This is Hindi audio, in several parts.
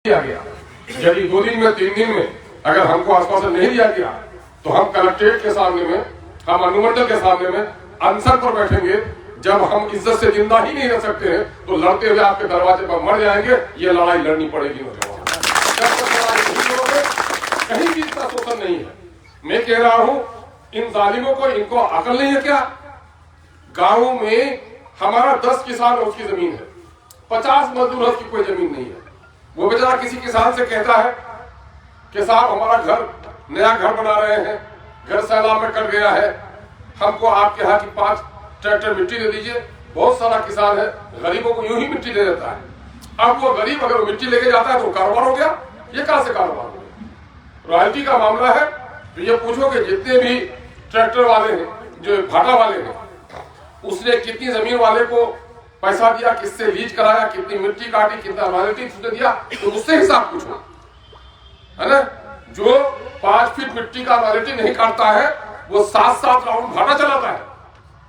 दिया गया। यदि 2 दिन में 3 दिन में अगर हमको आश्वासन नहीं दिया गया तो हम कलेक्ट्रेट के सामने में, हम अनुमंडल के सामने में अनशन पर बैठेंगे। जब हम इज्जत से जिंदा ही नहीं रह सकते हैं तो लड़ते हुए आपके दरवाजे पर मर जाएंगे। ये लड़ाई लड़नी पड़ेगी नौजवान। कहीं भी इतना शोषण नहीं है। मैं कह रहा हूं इन जालिमों को, इनको अकल नहीं है क्या? गाँव में हमारा 10 किसान उसकी जमीन है, 50 मजदूर उसकी कोई जमीन नहीं है। वो बेचारा किसी किसान से कहता है कि साहब हमारा घर, नया घर बना रहे हैं, घर सैलाब में कट गया है, हमको आपके यहाँ की 5 ट्रैक्टर मिट्टी दे दीजिए। बहुत सारा किसान है गरीबों को यूं ही मिट्टी दे देता है। अब वो गरीब अगर मिट्टी लेके जाता है तो कारोबार हो गया। ये कहां से कारोबार हो गया? रॉयल्टी का मामला है। तो ये पूछो कि जितने भी ट्रैक्टर वाले हैं, जो भाटा वाले हैं, उसने कितनी जमीन वाले को पैसा दिया, किससे लीज कराया, कितनी मिट्टी काटी, कितना रॉयल्टी उसने दिया, तो उससे हिसाब पूछो, है ना? जो 5 फीट मिट्टी का रॉयल्टी नहीं काटता है वो 7-7 राउंड भाटा चलाता है।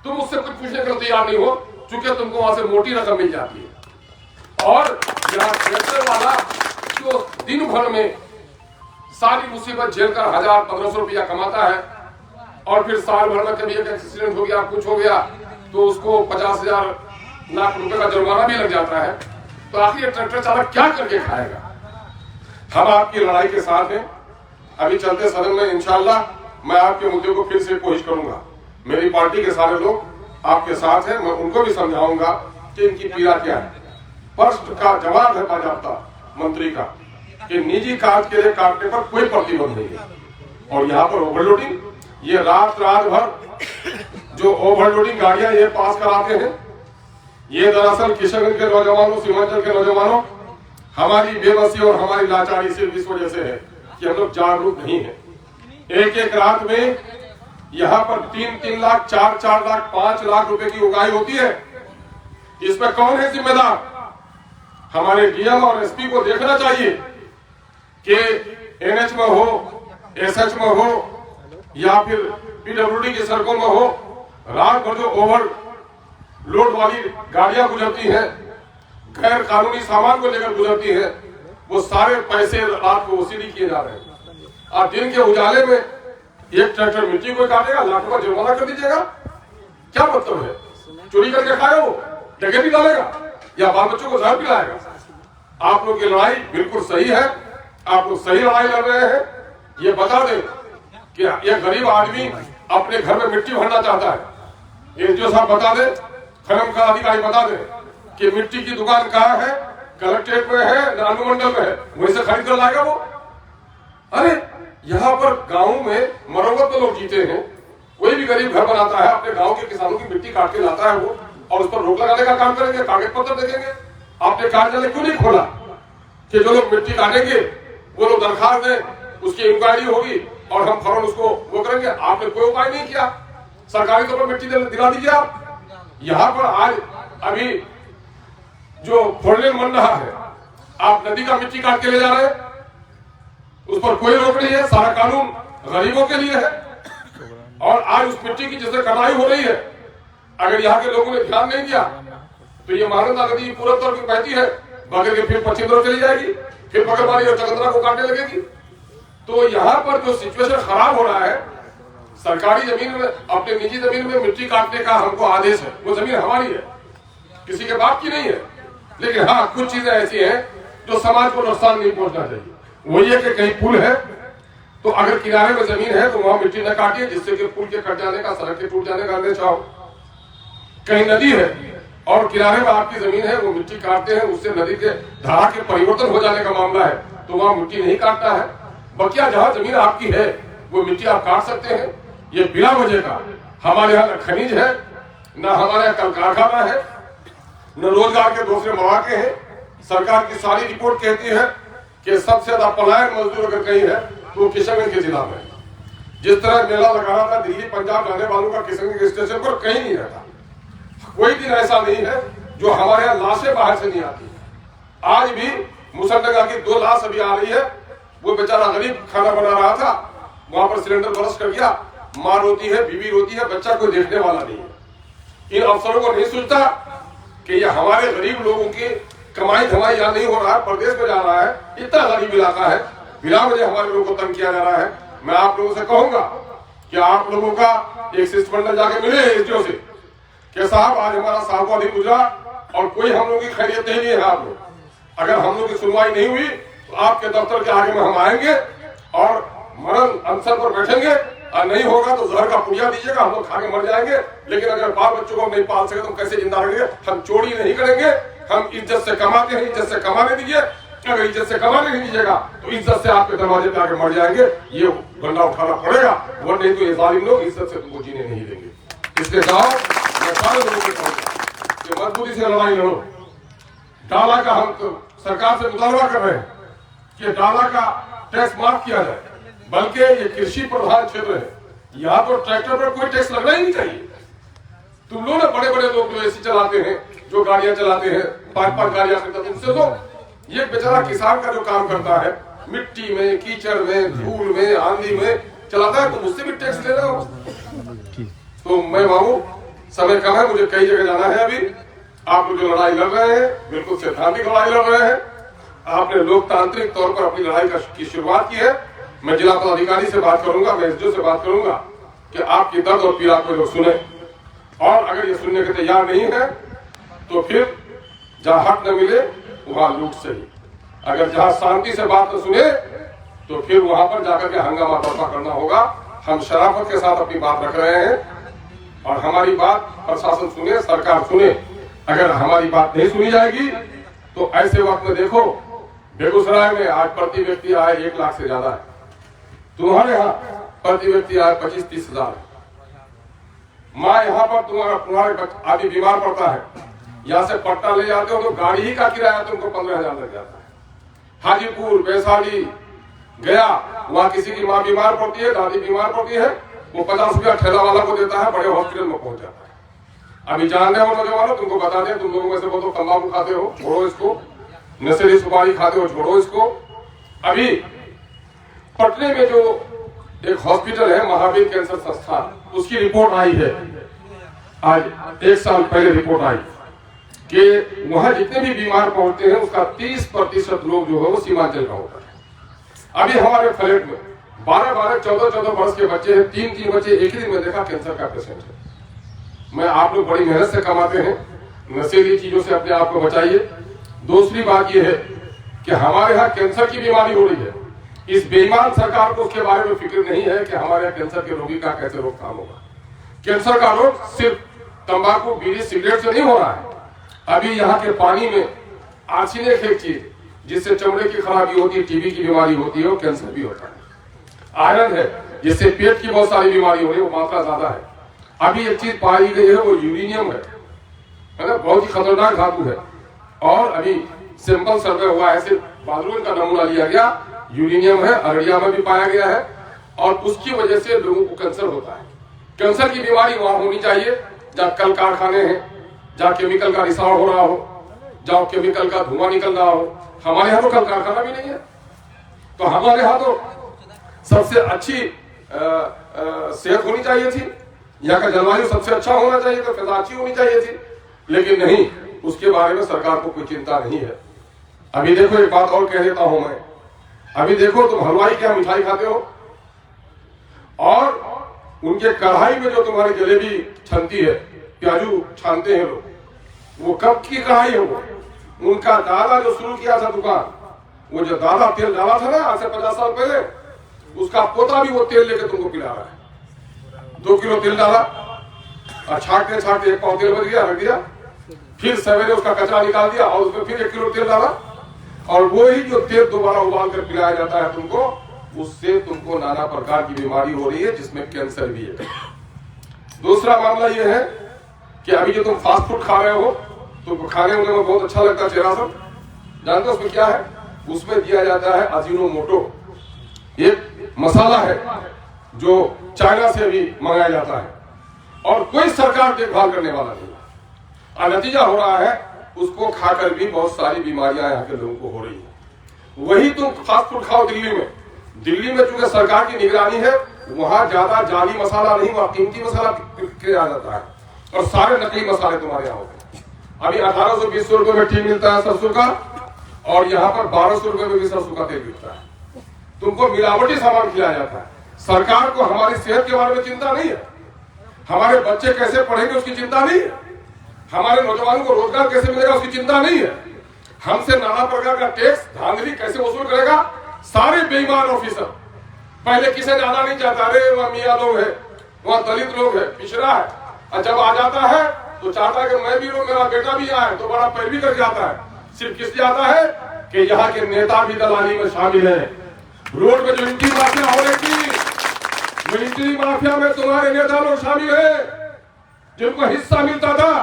तुम उससे कुछ पूछने के लिए तैयार नहीं हो, चूंकि तुमको वहां से मोटी रकम मिल जाती है। और यहाँ ट्रैक्टर वाला जो दिन भर में सारी मुसीबत झेलकर 1000-1500 रुपया कमाता है और फिर साल भर में कभी एक एक्सीडेंट हो गया, कुछ हो गया तो उसको 50,000 लाख रुपए का जुर्माना भी लग जाता है। तो आखिर ट्रैक्टर चालक क्या करके खाएगा? हम आपकी लड़ाई के साथ हैं। अभी चलते सदन में इंशाल्लाह मैं आपके मुद्दे को फिर से कोशिश करूंगा। मेरी पार्टी के सारे लोग आपके साथ हैं। मैं उनको भी समझाऊंगा कि इनकी पीड़ा क्या है। प्रश्न का जवाब है बाजाप्ता मंत्री का कि निजी काज के लिए काटने पर कोई प्रतिबंध नहीं है। और यहाँ पर ओवरलोडिंग, ये रात भर जो ओवरलोडिंग गाड़ियां ये पास कराते हैं, ये दरअसल किशनगंज के नौजवानों, सीमांचल के नौजवानों, हमारी बेबसी और हमारी लाचारी सिर्फ इस वजह से है कि हम लोग जागरूक नहीं है। एक रात में यहाँ पर 3-3 लाख, 4-4 लाख, 5 लाख रुपए की उगाही होती है। इसमें कौन है जिम्मेदार? हमारे डीएम और एसपी को देखना चाहिए कि एनएच में हो, एसएच में हो या फिर पीडब्ल्यूडी की सड़कों में हो, रात भर जो ओवर लोड वाली गाड़ियां गुजरती हैं, गैर कानूनी सामान को लेकर गुजरती है, वो सारे पैसे रात को वसूली किए जा रहे हैं। और दिन के उजाले में एक ट्रैक्टर मिट्टी को काटेगा, लाखों का जुर्माना कर दीजिएगा। क्या मतलब है? चोरी करके खाएगा, वो डकैती डालेगा या बाल बच्चों को जहर पिलाएगा? आप लोग की लड़ाई बिल्कुल सही है, आप लोग सही लड़ाई लड़ रहे हैं। ये बता दें कि ये गरीब आदमी अपने घर में मिट्टी भरना चाहता है। एसडीओ साहब बता दें, खनन का अधिकारी बता दे कि मिट्टी की दुकान कहाँ है, कलेक्ट्रेट में है, अनुमंडल में है, वहीं से खरीद कर लाएगा वो। अरे यहाँ पर गाँव में मरम्मत में लोग जीते हैं। कोई भी गरीब घर बनाता है, अपने गाँव के किसानों की मिट्टी काट के लाता है वो, और उस पर रोक लगाने का काम करेंगे, कागज पत्र देखेंगे। आपने कार्यालय क्यों नहीं खोला कि जो लोग मिट्टी काटेंगे वो लोग दरखास्त दें, उसकी इंक्वायरी होगी और हम फौरन उसको वो करेंगे? आपने कोई उपाय नहीं किया। सरकारी तौर पर मिट्टी दिला दीजिए आप। यहाँ पर आज अभी जो 4 लेन बन रहा है, आप नदी का मिट्टी काट के ले जा रहे हैं, उस पर कोई रोक नहीं है। सारा कानून गरीबों के लिए है। और आज उस मिट्टी की जिससे कटाई हो रही है, अगर यहाँ के लोगों ने ध्यान नहीं दिया तो ये महानंदा नदी पूरब तौर पर बहती है, बगल के फिर पश्चिम तरफ चली जाएगी, फिर बगलवाड़ी और चकंदरा को काटने लगेगी। तो यहाँ पर जो सिचुएशन खराब हो रहा है, सरकारी जमीन में, अपने निजी जमीन में मिट्टी काटने का हमको आदेश है। वो जमीन हमारी है, किसी के बाप की नहीं है। लेकिन हाँ, कुछ चीजें ऐसी हैं जो समाज को नुकसान नहीं पहुंचना चाहिए। वही है कि कहीं पुल है तो अगर किनारे में जमीन है तो वहां मिट्टी न काटिए, जिससे कि पुल के कट जाने का, सड़क के टूट जाने का अंदेशा हो। कहीं नदी है और किनारे में आपकी जमीन है, वो मिट्टी काटते हैं, उससे नदी के धारा के परिवर्तन हो जाने का मामला है, तो वहां मिट्टी नहीं काटता है। बकिया जहां जमीन आपकी है वो मिट्टी आप काट सकते हैं। ये बिना वजह का हमारे यहाँ न खनिज है, न हमारे यहाँ कल कारखाना है, न रोजगार के दूसरे मौके हैं। सरकार की सारी रिपोर्ट कहती है कि सबसे ज्यादा पलायन मजदूर अगर कहीं है तो किशनगंज के जिला में। जिस तरह मेला लगा रहा था दिल्ली पंजाब जाने वालों का, किशनगंज स्टेशन पर कहीं नहीं रहता। कोई दिन ऐसा नहीं है जो हमारे यहाँ लाशें बाहर से नहीं आती। आज भी मुसलनगर की 2 लाश अभी आ रही है। वो बेचारा गरीब खाना बना रहा था, वहां पर सिलेंडर बरस कर गया। माँ रोती है, बीवी रोती है, बच्चा कोई देखने वाला नहीं है। इन अफसरों को नहीं सोचता कि ये हमारे गरीब लोगों की कमाई धमाई यहाँ नहीं हो रहा है, प्रदेश में जा रहा है, इतना गरीब इलाका है, बिना वजह हमारे लोगों को तंग किया जा रहा है। मैं आप लोगों से कहूंगा कि आप लोगों का एक शिष्टमंडल जाके मिले एसडीओ से कि साहब आज हमारा साहब दिन गुजरा और कोई हम लोग की खैरियत नहीं है। आप लोग अगर हम लोग की सुनवाई नहीं हुई तो आपके दफ्तर के आगे में हम आएंगे और मरण अनशन पर बैठेंगे, और नहीं होगा तो जहर का पुड़िया दीजिएगा, हम लोग खा के मर जाएंगे। लेकिन अगर बाल बच्चों को हम नहीं पाल सके तो कैसे जिंदा रहेंगे? हम चोरी नहीं करेंगे, हम इज्जत से कमाते हैं, इज्जत से कमाने दीजिए। अगर इज्जत से कमाने नहीं दीजिएगा तो इज्जत से आपके दरवाजे पे आके मर जाएंगे, ये बंदा उठाना पड़ेगा, वो नहीं तो ये जालिम लोग इज्जत से तुमको जीने नहीं देंगे। इसके साथ मैं सारे लोगों को कहूंगा कि मजबूती से लड़ाई लड़ो। डाला का हम तो सरकार से मुतालबा कर रहे हैं कि डाला का टैक्स माफ किया जाए, बल्कि ये कृषि प्रधान क्षेत्र है, यहाँ तो ट्रैक्टर पर कोई टैक्स लगना ही नहीं चाहिए। तुम लोग ना बड़े बड़े लोग जो ऐसी चलाते हैं, जो गाड़ियां चलाते हैं, 5-5 गाड़ियां करते हैं, उनसे तो ये बेचारा किसान का जो काम करता है मिट्टी में, कीचड़ में, धूल में, आंधी में चलाता है, तो उससे भी टैक्स ले रहे हो। तो मैं बाबू समय कम है, मुझे कई जगह जाना है। अभी आप लोग जो लड़ाई लड़ रहे हैं बिल्कुल सैद्धांतिक लड़ाई लड़ रहे हैं। आपने लोकतांत्रिक तौर पर अपनी लड़ाई की शुरुआत की है। मैं जिला पदाधिकारी से बात करूंगा, मैं एसडीओ से बात करूंगा कि आपकी दर्द और पीड़ा को लोग सुने, और अगर ये सुनने के तैयार नहीं है तो फिर जहां हक न मिले वहां लूट सही। अगर जहां शांति से बात न सुने तो फिर वहां पर जाकर के हंगामा बर्पा करना होगा। हम शराफत के साथ अपनी बात रख रहे हैं और हमारी बात प्रशासन सुने, सरकार सुने। अगर हमारी बात नहीं सुनी जाएगी तो ऐसे वक्त में देखो, बेगूसराय में आज प्रति व्यक्ति आय 1 लाख से ज्यादा है, तुम्हारे यहाँ प्रति व्यक्ति आय 25-30 हजार है। माँ यहाँ पर तुम्हारे आदमी बीमार पड़ता है, यहाँ से पट्टा ले जाते हो तो गाड़ी ही का किराया तुमको 15,000 लग जाता है। हाजीपुर, वैशाली, गया, वहाँ किसी की माँ बीमार पड़ती है, दादी बीमार पड़ती है, वो 50 रुपया ठेला वाला को देता है, बड़े हॉस्पिटल में पहुंच जाता है। अभी जानने हो नौजवानों, तुमको बता दें, तुम लोगों में से बहुत तंबाकू खाते हो, छोड़ो इसको। नशीली सुपारी खाते हो, छोड़ो इसको। अभी पटने में जो एक हॉस्पिटल है महावीर कैंसर संस्थान, उसकी रिपोर्ट आई है, आज 1 साल पहले रिपोर्ट आई कि वहां जितने भी बीमार पहुंचते हैं उसका 30% लोग जो है वो सीमांचल का होता है। अभी हमारे फ्लैट में 12-12, 14-14 वर्ष के बच्चे हैं, 3-3 बच्चे एक ही दिन में देखा कैंसर का पेशेंट है। मैं आप लोग बड़ी मेहनत से कमाते हैं, नशीली चीजों से अपने आप को बचाइए। दूसरी बात यह है कि हमारे यहाँ कैंसर की बीमारी हो रही है, इस बेईमान सरकार को उसके बारे में फिक्र नहीं है कि हमारे यहाँ कैंसर के रोगी का कैसे रोकथाम होगा। कैंसर का रोग सिर्फ तंबाकू, बीड़ी, सिगरेट से नहीं हो रहा है। अभी यहाँ के पानी में आर्सेनिक एक चीज जिससे चमड़े की खराबी होती है, टीबी की बीमारी होती है और कैंसर भी होता है। आयरन है जिससे पेट की बहुत सारी बीमारी हो रही है, वो मात्रा ज्यादा है। अभी एक चीज पाई गई है, वो यूरेनियम है ना, बहुत ही खतरनाक धातु है। और अभी सैंपल सर्वे हुआ है, सिर्फ बाथरूम का नमूना लिया गया, यूरेनियम है, अररिया में भी पाया गया है, और उसकी वजह से लोगों को कैंसर होता है। कैंसर की बीमारी वहां होनी चाहिए जहाँ कल कारखाने हैं, जहाँ केमिकल का रिसाव हो रहा हो, जहाँ केमिकल का धुआं निकल रहा हो। हमारे यहाँ तो कल कारखाना भी नहीं है, तो हमारे यहाँ तो सबसे अच्छी सेहत होनी चाहिए थी, यहाँ का जलवायु सबसे अच्छा होना चाहिए था, फिजा अच्छी होनी चाहिए थी, लेकिन नहीं, उसके बारे में सरकार को कोई चिंता नहीं है। अभी देखो, एक बात और कह देता हूं मैं, अभी देखो तुम हलवाई क्या मिठाई खाते हो, और उनके कढ़ाई में जो तुम्हारी जलेबी छनती है, प्याजू छानते हैं लोग, वो कब की कढ़ाई है? वो उनका दादा जो शुरू किया था दुकान, वो जो दादा तेल डाला था ना आज से 50 साल पहले, उसका पोता भी वो तेल लेकर तुमको पिला रहा है। 2 किलो तेल डाला और छाटते छाटते 1 पाव तेल बच गया, रख दिया, फिर सवेरे उसका कचरा निकाल दिया और उसमें फिर 1 किलो तेल डाला, और वो ही जो तेल दोबारा उबाल कर पिलाया जाता है तुमको, उससे तुमको नाना प्रकार की बीमारी हो रही है, जिसमें कैंसर भी है। दूसरा मामला ये है कि अभी जो तुम फास्ट फूड खा रहे हो, तुमको खाने होने में बहुत अच्छा लगता है चेहरा सब, जानते हो उसमें क्या है? उसमें दिया जाता है अजीनोमोटो, एक मसाला है जो चाइना से भी मंगाया जाता है, और कोई सरकार देखभाल करने वाला नहीं। और नतीजा हो रहा है उसको खाकर भी बहुत सारी बीमारियां यहाँ के लोगों को हो रही है। वही तुम फास्ट फूड खाओ दिल्ली में चूंकि सरकार की निगरानी है, वहां ज्यादा जाली मसाला नहीं, वहां कीमती मसाला किया जाता है, और सारे नकली मसाले तुम्हारे यहाँ होते हैं। अभी 1800-2000 रुपए में टीम मिलता है सरसों का, और यहाँ पर 1200 रुपए में भी सरसों का तेल बिकता है। तुमको मिलावटी सामान खिलाया जाता है। सरकार को हमारी सेहत के बारे में चिंता नहीं है, हमारे बच्चे कैसे पढ़ेंगे उसकी चिंता नहीं है, हमारे नौजवानों को रोजगार कैसे मिलेगा उसकी चिंता नहीं है। हमसे नाना प्रकार का टैक्स धांधली कैसे वसूल करेगा। सारे बेईमान ऑफिसर पहले किसे जाना नहीं चाहता, अरे वह मियाँ लोग है, वह दलित लोग है, पिछड़ा है, और जब आ जाता है तो चाहता है कि मैं भी हूं, मेरा बेटा भी आए, तो बड़ा पैरवी करके आता है। सिर्फ किस लिए आता है कि यहाँ के नेता भी दलाली में शामिल है। रोड में जो इंट्री माफिया हो रही थी, इंट्री माफिया में तुम्हारे नेता लोग शामिल है, जिनको हिस्सा मिलता था।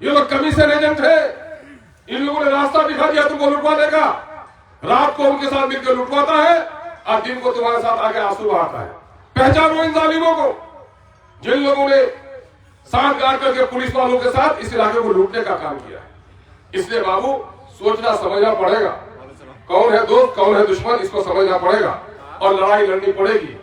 ये लोग कमीशन एजेंट है, इन लोगों ने रास्ता दिखा दिया तुमको लुटवाने का। रात को उनके साथ मिलकर लुटवाता है और दिन को तुम्हारे साथ आगे आंसू बहाता है। पहचानो इन जालिमों को, जिन लोगों ने साथ गाड़ करके पुलिस वालों के साथ इस इलाके को लूटने का काम किया है। इसलिए बाबू सोचना समझना पड़ेगा, कौन है दोस्त कौन है दुश्मन, इसको समझना पड़ेगा और लड़ाई लड़नी पड़ेगी।